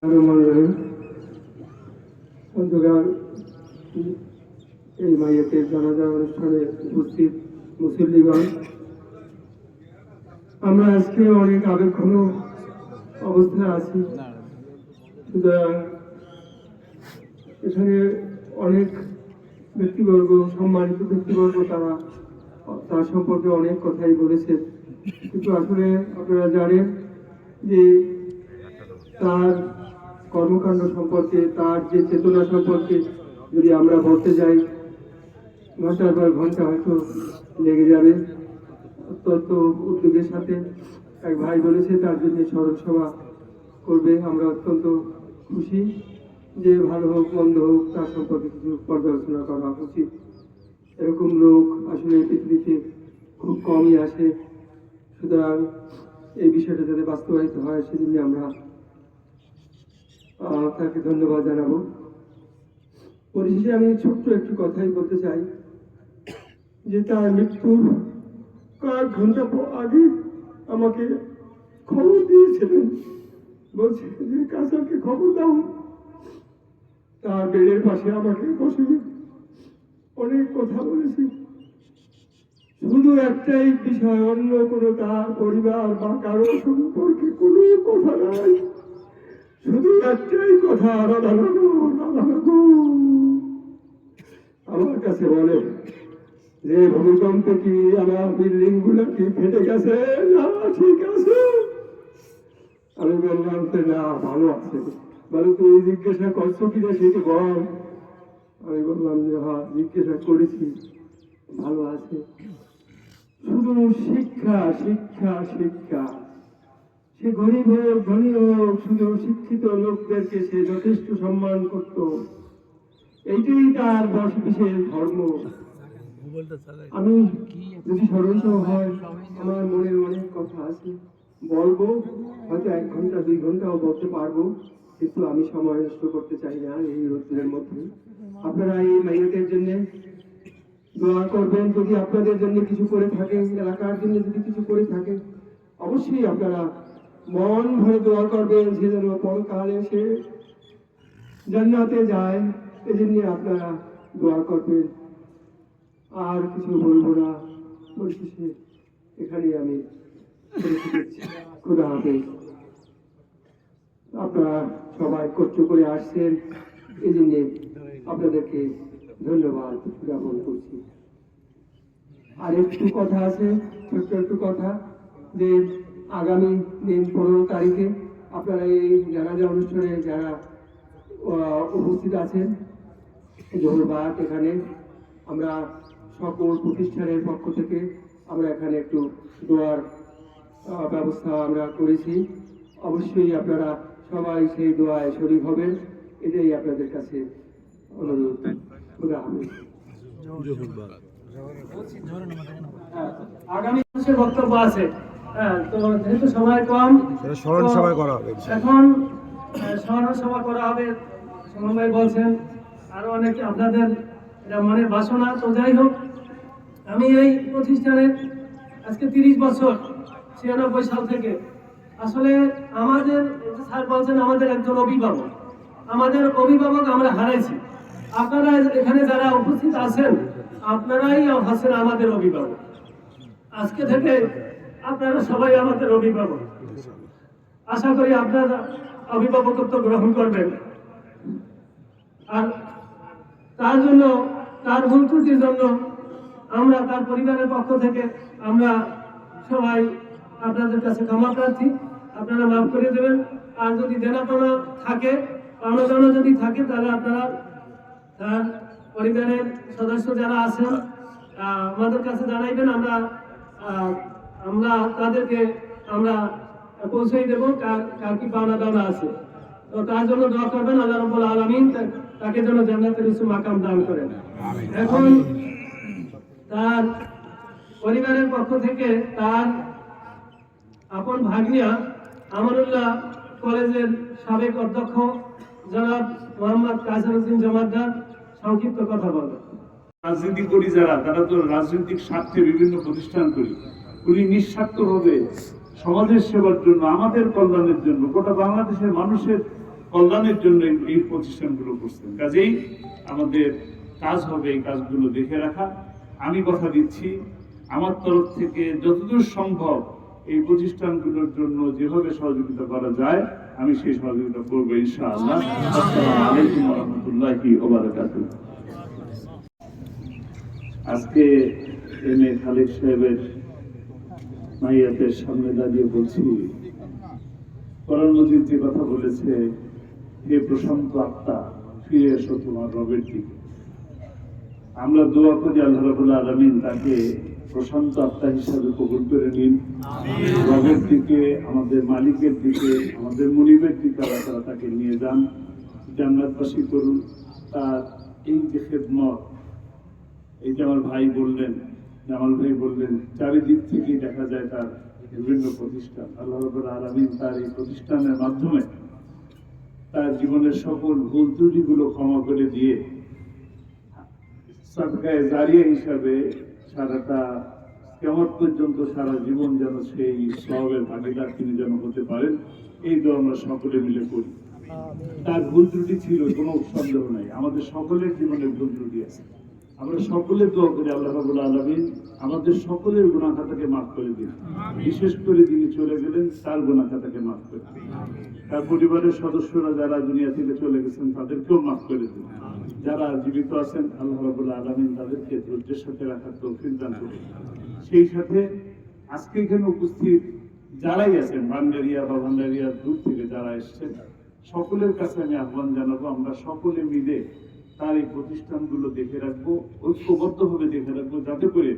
এই মাইয়াতের জানাজা অনুষ্ঠানে উপস্থিত মুসল্লিগণ, আমরা আজকে অনেক আবেগঘন অবস্থায় আছি। সুতরাং এখানে অনেক ব্যক্তিবর্গ, সম্মানিত ব্যক্তিবর্গ, তার সম্পর্কে অনেক কথাই বলেছে, কিন্তু আসলে আপনারা জানেন যে তার কর্মকাণ্ড সম্পর্কে, তার যে চেতনা সম্পর্কে যদি আমরা বলতে যাই, ঘন্টার পর ঘন্টা হয়তো লেগে যাবে। অত্যন্ত উদ্যোগের সাথে এক ভাই বলেছে তার জন্য স্মরণ সভা করবে। আমরা অত্যন্ত খুশি যে ভালো হোক মন্দ হোক তার সম্পর্কে কিছু পর্যালোচনা করা উচিত। এরকম লোক আসলে পৃথিবীতে খুব কমই আসে। সুতরাং এই বিষয়টা যাতে বাস্তবায়িত হয় সেজন্য আমরা তাকে ধন্যবাদ জানাবো। পরিশেষে আমি ছোট্ট একটু কথাই বলতে চাই যে তার মৃত্যুর কয়েক ঘন্টা আগে আমাকে খবর দিয়েছিলেন, বলছে যে কাসারকে খবর দাও। তার বেডের পাশে আমাকে বসে অনেক কথা বলেছি। শুধু একটাই বিষয়, অন্য কোনো তার পরিবার বা কারো সম্পর্কে কোনো কথা নাই, শুধু একটাই কথা, আমার কাছে বলে যে ভূমিকম্পে কি আমার বিল্ডিং গুলো কি ফেটে গেছে না ঠিক আছে? আমি বললাম না, ভালো আছে। বলে তুই জিজ্ঞাসা করছো কিনা সেটি বল। আমি বললাম যে হ্যাঁ জিজ্ঞাসা করেছি, ভালো আছে। শুধু শিক্ষা শিক্ষা শিক্ষা, সে গরিব হোক ধনী হোক, শুধু শিক্ষিত লোকদেরকে সে যথেষ্ট সম্মান করত। এইটাই তার বিশেষ ধর্ম। আমি যদি স্মরণ হয়, আমার মনে অনেক কথা আছে, বলবো, হয়তো 1 ঘন্টা 2 ঘন্টাও বলতে পারবো, কিন্তু আমি সময় নষ্ট করতে চাই না এই রোদ্রের মধ্যে। আপনারা এই মাইয়াতের জন্য দোয়া করবেন। যদি আপনাদের জন্য কিছু করে থাকে, এলাকার জন্য যদি কিছু করে থাকে, অবশ্যই আপনারা মন ভরে দোয়া করবেন, সে যেন পরকালে সে জান্নাতে যায়, এজন্য আপনারা দোয়া করবেন। আর কিছু বলবো না, পরিশেষে এখানে আমি খোদা হাফেজ। আপনারা সবাই কষ্ট করে আসছেন, এই জন্যে আপনাদেরকে ধন্যবাদ জ্ঞাপন করছি। আর একটু কথা আছে, ছোট্ট একটু কথা, যে আগামী দিন 15 তারিখে আপনারা এই জানাজা অনুষ্ঠানে যারা উপস্থিত আছেন, জোহরবাদ, এখানে আমরা সকল প্রতিষ্ঠানের পক্ষ থেকে আমরা এখানে একটু দোয়ার ব্যবস্থা আমরা করেছি। অবশ্যই আপনারা সবাই সেই দোয়ায় শরীক হবেন, এটাই আপনাদের কাছে অনুরোধ। খোদা হাফেজ। আগামী মাসের বক্তব্য আছে, তো যেহেতু সময় কম, স্মরণ সভা করা হবে। এখন স্মরণ সভা করা হবে, সুমন ভাই বলছেন, আরো অনেক আপনাদের মনের বাসনা। তো যাই হোক, আমি এই প্রতিষ্ঠানে আজকে 30 বছর, 96 সাল থেকে। আসলে আমাদের স্যার বলছেন আমাদের একজন অভিভাবক, আমাদের অভিভাবক আমরা হারাইছি। আপনারা এখানে যারা উপস্থিত আছেন, আপনারাই আছেন আমাদের অভিভাবক। আজকে থেকে আপনারা সবাই আমাদের অভিভাবক। আশা করি আপনারা অভিভাবকত্ব গ্রহণ করবেন। আর তার জন্য, তার ভুল ত্রুটির জন্য আমরা তার পরিবারের পক্ষ থেকে আমরা সবাই আপনাদের কাছে ক্ষমা প্রার্থী, আপনারা মাফ করে দেবেন। আর যদি দেনাপাওনা থাকে, পাওনা দানা যদি থাকে, তাহলে আপনারা তার পরিবারের সদস্য যারা আছেন আমাদের কাছে জানাইবেন। আমরা তাদেরকে আমরা পৌঁছে দেবো কার কি পাওনা দানা আছে। তো তার জন্য দোয়া করবেন, আল্লাহ রাব্বুল আলামিন তাকে যেন জান্নাতের উচ্চ মাকাম দান করেন। এখন তার পরিবারের পক্ষ থেকে তার আপন ভাগ্নিয়া আমানুল্লাহ কলেজের সাবেক অধ্যক্ষ জনাব মোহাম্মদ কাসির উদ্দিন জমাদ্দার সংক্ষিপ্ত কথা বলবেন। রাজনীতি করি যারা, তারা তো রাজনৈতিক স্বার্থে বিভিন্ন প্রতিষ্ঠান করি। উনি নিঃস্বার্থভাবে সমাজের সেবার জন্য, আমাদের কল্যাণের জন্য, গোটা বাংলাদেশের মানুষের কল্যাণের জন্য এই প্রতিষ্ঠানগুলো করছেন। কাজেই আমাদের কাজ হবে এই কাজগুলো দেখে রাখা। আমি কথা দিচ্ছি আমার তরফ থেকে যতদূর সম্ভব এই প্রতিষ্ঠানগুলোর জন্য যেভাবে সহযোগিতা করা যায় আমি সেই সহযোগিতা করবো ইনশাআল্লাহ। আসসালামু আলাইকুম ওয়া রাহমাতুল্লাহি ওয়া বারাকাতুহু। আজকে এম.এ. খালেক সাহেবের মাইয়াতের সামনে দাঁড়িয়ে বলছি, কোরআন মজিদ যে কথা বলেছে, হে প্রশান্ত আত্মা ফিরে এসো তোমার রবের দিকে। আমরা দোয়া করি আল্লাহ রাব্বুল আলামিন তাকে প্রশান্ত আত্মা হিসাবে কবুল করে নিন। রবের দিকে, আমাদের মালিকের দিকে, আমাদের মুনিবের দিকে আল্লাহ তাআলা তাকে নিয়ে যান, জান্নাতবাসী করুন। তার এই যে খেদমত, এই যে আমার ভাই বললেন, জামাল ভাই বললেন, চারিদিক থেকেই দেখা যায় তার বিভিন্ন প্রতিষ্ঠান। আল্লাহ রাব্বুল আলামিন তার এই প্রতিষ্ঠানের মাধ্যমে তার জীবনের সকল ভুল ত্রুটিগুলো ক্ষমা করে দিয়ে সাদকায়ে জারিয়া হিসাবে সারাটা কিয়ামত পর্যন্ত সারা জীবন যেন সেই সওয়াবের ভাগীদার তিনি যেন হতে পারেন, এই দোয়া আমরা সকলে মিলে করি। তার ভুল ত্রুটি ছিল, কোনো সন্দেহ নাই, আমাদের সকলের জীবনে ভুল ত্রুটি আছে। আমরা সকলে দোয়া করি আল্লাহ রাব্বুল আলামিন আমাদের সকলের গুনাহ খাতাকে মাফ করে দিন। বিশেষ করে যিনি চলে গেলেন তার গুনাহ খাতাকে মাফ করে দিন। তার পরিবারের সদস্যরা যারা দুনিয়া থেকে চলে গেছেন তাদেরকেও মাফ করে দিন। যারা জীবিত আছেন আল্লাহ রাব্বুল আলামিন তাদেরকে ধৈর্যের সাথে রাখার তৌফিক দান করুন। সেই সাথে আজকে এখানে উপস্থিত যারাই আছেন, ভান্ডারিয়ার দূর থেকে যারা এসেছেন, সকলের কাছে আমি আহ্বান জানাবো, আমরা সকলে মিলে তার এই প্রতিষ্ঠানগুলো দেখে রাখবো, ঐক্যবদ্ধভাবে দেখে রাখবো, যাতে করে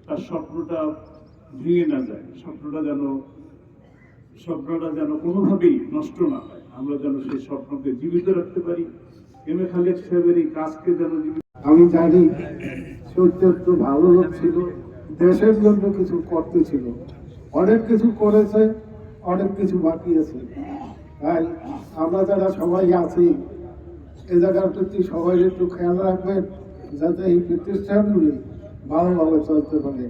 তার স্বপ্নটা ভেঙে না যায়, স্বপ্নটা যেন কোনোভাবেই নষ্ট না হয়। আমরা যেন সেই স্বপ্নকে জীবিত রাখতে পারি। এম.এ. খালেক সাহেবের এই কাজকে যেন আমি জানি সে অত্যন্ত ভালো লোক ছিল, দেশের জন্য কিছু করতে ছিল, অনেক কিছু করেছে, অনেক কিছু বাকি আছে। তাই আমরা যারা সবাই আছি এ জায়গার প্রতি সবাই একটু খেয়াল রাখবেন যাতে এই প্রতিষ্ঠানগুলি ভালোভাবে চলতে পারে।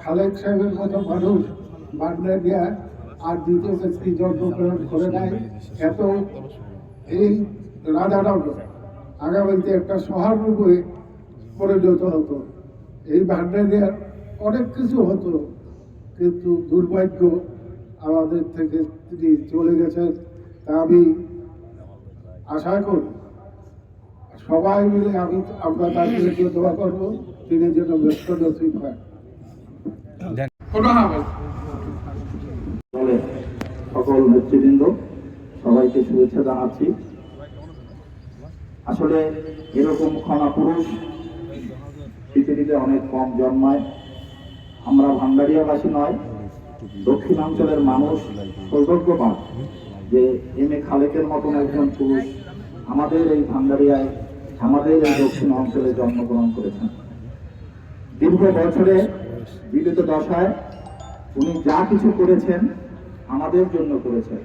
খালেক সাহেবের মতো মানুষ ভান্ডারিয়া আর দ্বিতীয় ব্যক্তি জন্মগ্রহণ করে নেয়, এত এই রাজানগর আগামীতে একটা শহর রূপে পরিণত হতো। এই ভান্ডারিয়ার অনেক কিছু হতো, কিন্তু দুর্ভাগ্য আমাদের থেকে তিনি চলে গেছেন। তা আমি আশা করি সবাই মিলে আমরা তার জন্য দোয়া করবো, তিনি যেন ব্যস্ত নসিব হয়। সকল নেতৃবৃন্দ সবাইকে শুভেচ্ছা জানাচ্ছি। আসলে এরকম ক্ষমা পুরুষ পৃথিবীতে অনেক কম জন্মায়। আমরা ভান্ডারিয়াবাসী নয়, দক্ষিণাঞ্চলের মানুষ সৌভাগ্যবান যে এম.এ. খালেকের মতন একজন পুরুষ আমাদের এই ভান্ডারিয়ায়, আমাদের এই দক্ষিণ অঞ্চলে জন্মগ্রহণ করেছেন। দীর্ঘ বছরে বিগত দশায় উনি যা কিছু করেছেন আমাদের জন্য করেছেন।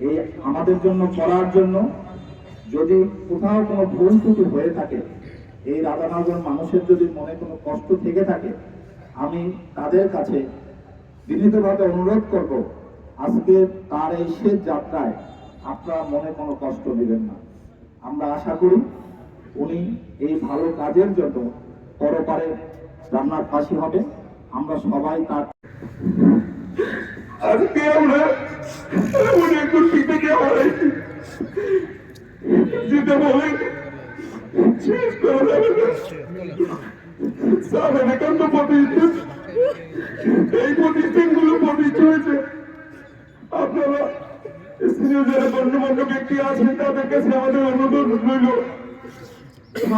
এই আমাদের জন্য করার জন্য যদি কোথাও কোনো ভুল ত্রুটি হয়ে থাকে, এই রাধানগর মানুষের যদি মনে কোনো কষ্ট থেকে থাকে, আমি তাদের কাছে বিনীতভাবে অনুরোধ করব, আজকে তার এই শেষ যাত্রায় আপনারা মনে কোনো কষ্ট দিবেন না। আমরা আশা করি উনি এই ভালো কাজের জন্য পরপারে জান্নাতবাসী হবে। আমরা সবাই তার আজকে আমরা অনেক খুশি থেকে হারাইছি, যেটা বলেন শেষ করা যাবে না। স্বামী একান্ত প্রতিষ্ঠান, এই প্রতিষ্ঠানগুলো প্রতিষ্ঠা হয়েছে। আপনারা স্থানীয় যারা গণ্যমান্য ব্যক্তি আছেন তাদের কাছে আমাদের অনুরোধ রইল,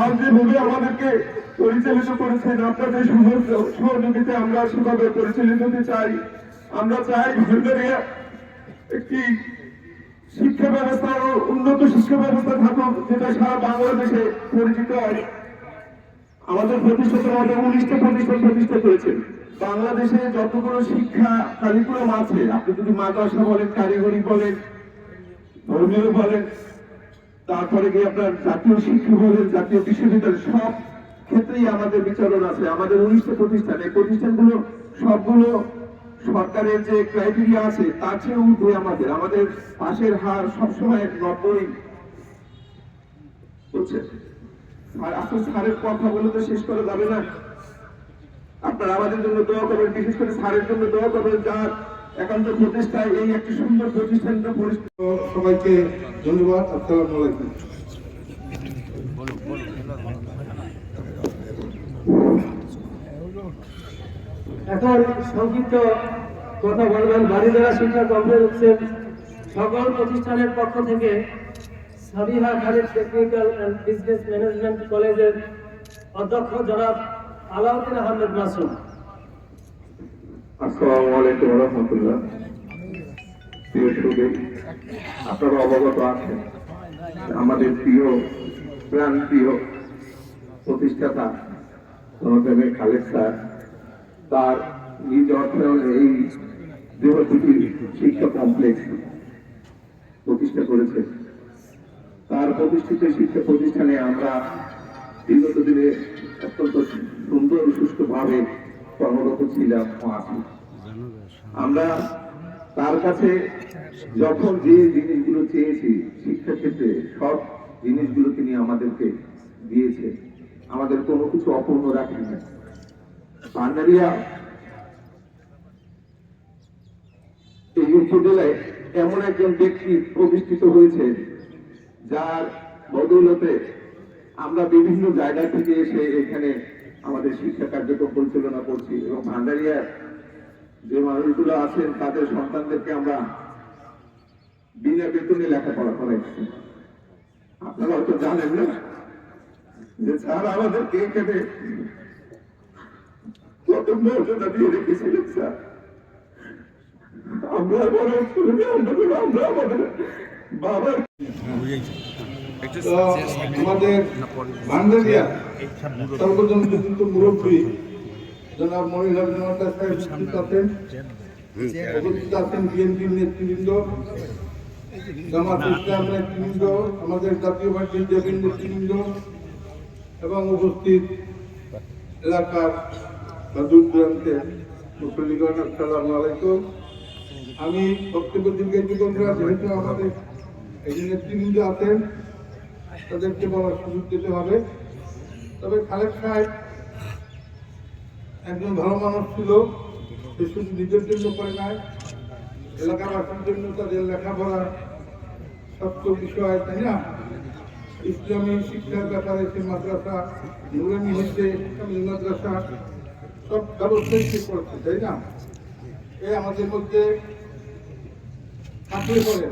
আর যেভাবে আমাদেরকে পরিচালিত করেছেন আপনাদের সহযোগিতায় আমরা সেভাবে পরিচালিত হতে চাই। আমরা চাই ভান্ডারিয়া একটি শিক্ষা ব্যবস্থা, আরো উন্নত শিক্ষা ব্যবস্থা থাকুক, যেটা সারা বাংলাদেশে পরিচিত হয়। আমাদের প্রতিষ্ঠানের মধ্যে 19টা প্রতিষ্ঠান প্রতিষ্ঠা করেছেন। বাংলাদেশে যতগুলো শিক্ষা কারিকুলাম আছে, আপনি যদি মাদ্রাসা বলেন, কারিগরি বলেন, ধর্মীয় বলেন, তারপরে গিয়ে আপনার জাতীয় শিক্ষা বলেন, জাতীয় বিশ্ববিদ্যালয়, সব ক্ষেত্রেই আমাদের বিচরণ আছে। আমাদের 19টা প্রতিষ্ঠান, এই প্রতিষ্ঠানগুলো সবগুলো সরকারের যে ক্রাইটেরিয়া আছে তার চেয়ে ঊর্ধ্বে আমাদের পাশের হার সবসময় 90 বুঝছেন। আর আসলে স্যারের কথা বলে তো শেষ করা যাবে না। আপনারা আমাদের জন্য দোয়া করবেন, বিশেষ করে স্যারের জন্য দোয়া করবেন, যার একান্ত প্রচেষ্টায় এই একটি সুন্দর প্রতিষ্ঠানটা পরিস্থিতি। সবাইকে ধন্যবাদ। আসসালামু আলাইকুম। এখন সংক্ষিপ্ত কথা বলবেন বাড়িধারা শিক্ষা কমপ্লেক্সের সকল প্রতিষ্ঠানের পক্ষ থেকে Sabiha Khalid technical and business management কলেজের অধ্যক্ষ জনাব আলাউদ্দিন আহমেদ মাসুম। আসসালামু আলাইকুম ওয়া রাহমাতুল্লাহ। প্রিয় সুধী, আপনারা অবগত আছেন আমাদের প্রাণ প্রিয় প্রতিষ্ঠাতা জনাব খালেদ স্যার তার নিজ অর্থায়নে এই দেহপুটি শিক্ষা কমপ্লেক্স প্রতিষ্ঠা করেছে। তার প্রতিষ্ঠিত শিক্ষা প্রতিষ্ঠানে আমরা বিগত দিনে অত্যন্ত সুন্দর সুষ্ঠুভাবে কর্মরত ছিলাম ও আছি। আমরা তার কাছে যখন যে জিনিসগুলো চেয়েছি শিক্ষা ক্ষেত্রে সব জিনিসগুলো তিনি আমাদেরকে দিয়েছে, আমাদের কোনো কিছু অপূর্ণ রাখেন না। ভান্ডারিয়া এই উপজেলায় এমন একজন ব্যক্তি প্রতিষ্ঠিত হয়েছে যার বদৌলতে আমরা বিভিন্ন জায়গা থেকে এসে এখানে আমাদের শিক্ষা কার্যক্রম পরিচালনা করছি এবং ভান্ডারিয়ার যে মানুষগুলো আছেন তাদের সন্তানদেরকে আমরা বিনা বেতনে লেখাপড়া করাইছি। আপনারা হয়তো জানেন না যে স্যার আমাদেরকে এখানে কত মর্যাদা দিয়ে রেখেছিলেন স্যার। আমরা আমাদের বাবার আমাদের ভান্ডারিয়া সর্বজন বিশিষ্ট মুরব্বী জনাব মনির সাহেব উপস্থিত আছেন বিএনপি নেতৃবৃন্দ, জামাত ইসলাম নেতৃবৃন্দ, আমাদের জাতীয় পার্টির নেতৃবৃন্দ এবং উপস্থিত এলাকার দূর দূরান্তের মুসলিগণ, আসসালামু আলাইকুম। আমি বক্তব্য দীর্ঘায়িত করব না, যেহেতু আমাদের এই নেতৃবৃন্দ আছেন তাদেরকে বলার সুযোগ দিতে হবে। তবে খালেদ সাহেব একজন ভালো মানুষ ছিল, সে শুধু নিজের জন্য করে নাই, এলাকাবাসীর জন্য তাদের লেখাপড়া সত্য বিষয়, তাই না, ইসলামী শিক্ষার ব্যাপারে সে মাদ্রাসা নুরানি হচ্ছে ইসলামী মাদ্রাসা সব ব্যবস্থাই ঠিক করছে, তাই না। এই আমাদের মধ্যে থাকলে পরে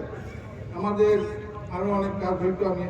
আমাদের আরো অনেক কাজ হয়তো আমি